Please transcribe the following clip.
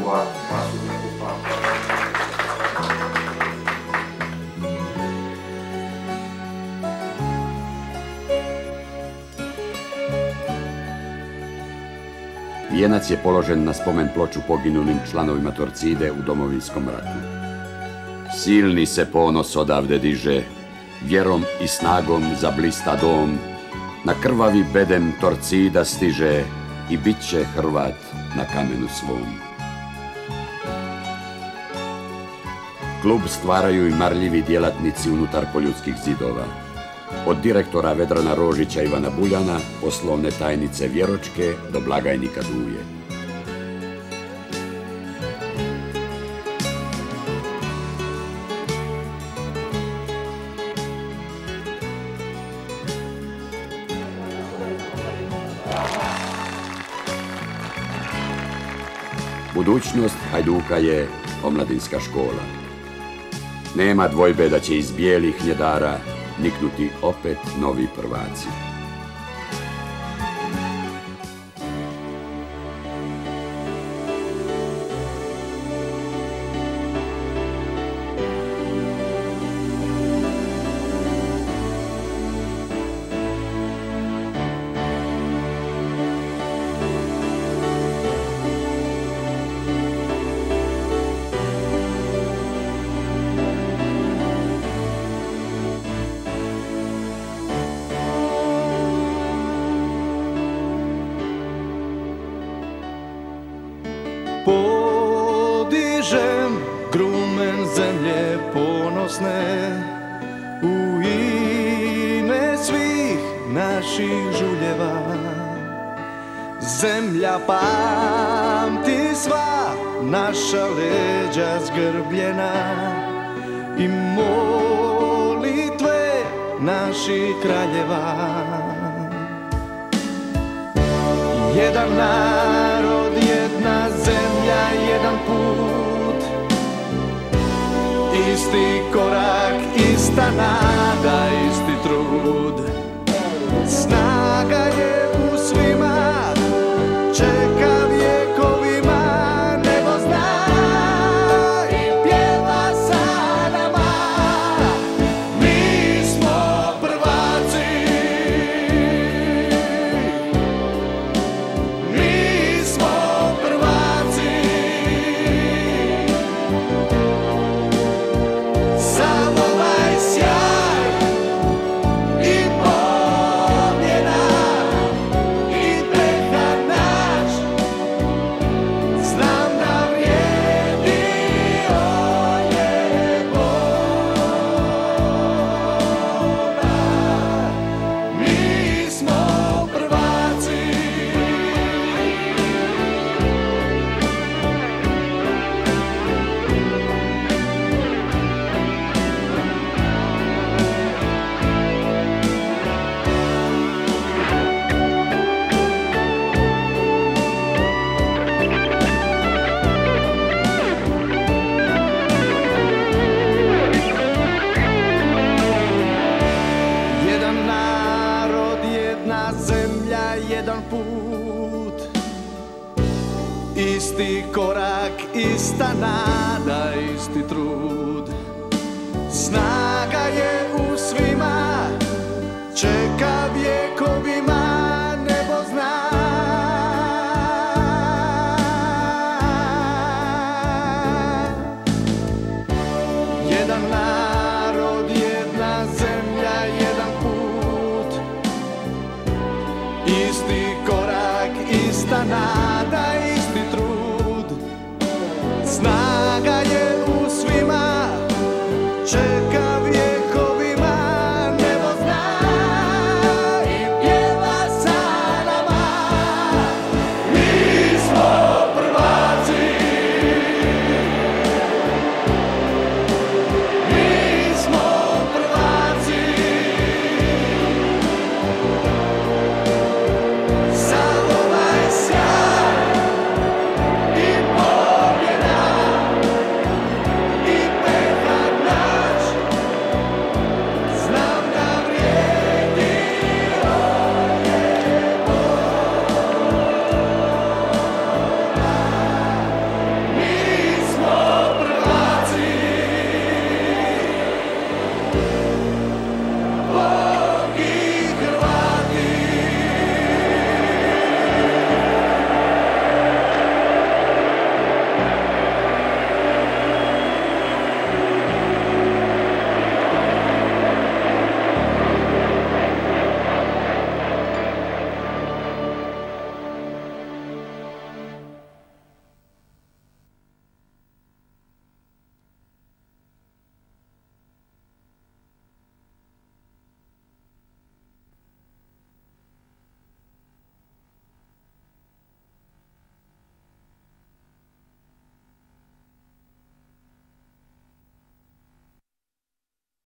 njihova masovna kupa. Vijenac je položen na spomen ploču poginulim članovima Torcide u Domovinskom ratu. Silni se ponos odavde diže, vjerom i snagom zablista dom, na krvavi bedem Torcida stiže i bit će Hrvat na kamenu svom. Klub stvaraju i marljivi djelatnici unutar poljudskih zidova. Od direktora Vedrana Rožića Ivana Buljana, poslovne tajnice Vjeročke do blagajnika Duje. Budućnost Hajduka je omladinska škola. Nema dvojbe da će iz bijelih njedara niknuti opet novi prvaci. Podižem grumen zemlje ponosne u ime svih naših žuljeva. Zemlja pamti sva naša leđa zgrbljena i molitve naših kraljeva. Jedan narod, jedna zemlja, jedan put, isti korak, ista nada, isti trud. Snaga je u svima, čeka vjekovima, nebo zna i pjeva sa nama. Mi smo prvaci, mi smo prvaci. Sav ovaj sjaj i pobjeda i pehar naš, znam da vrijedi Oljeboda. Mi smo prvaci. Jedan narod, jedna zemlja, jedan put, isti korak, ista nada, isti trud. Snaga je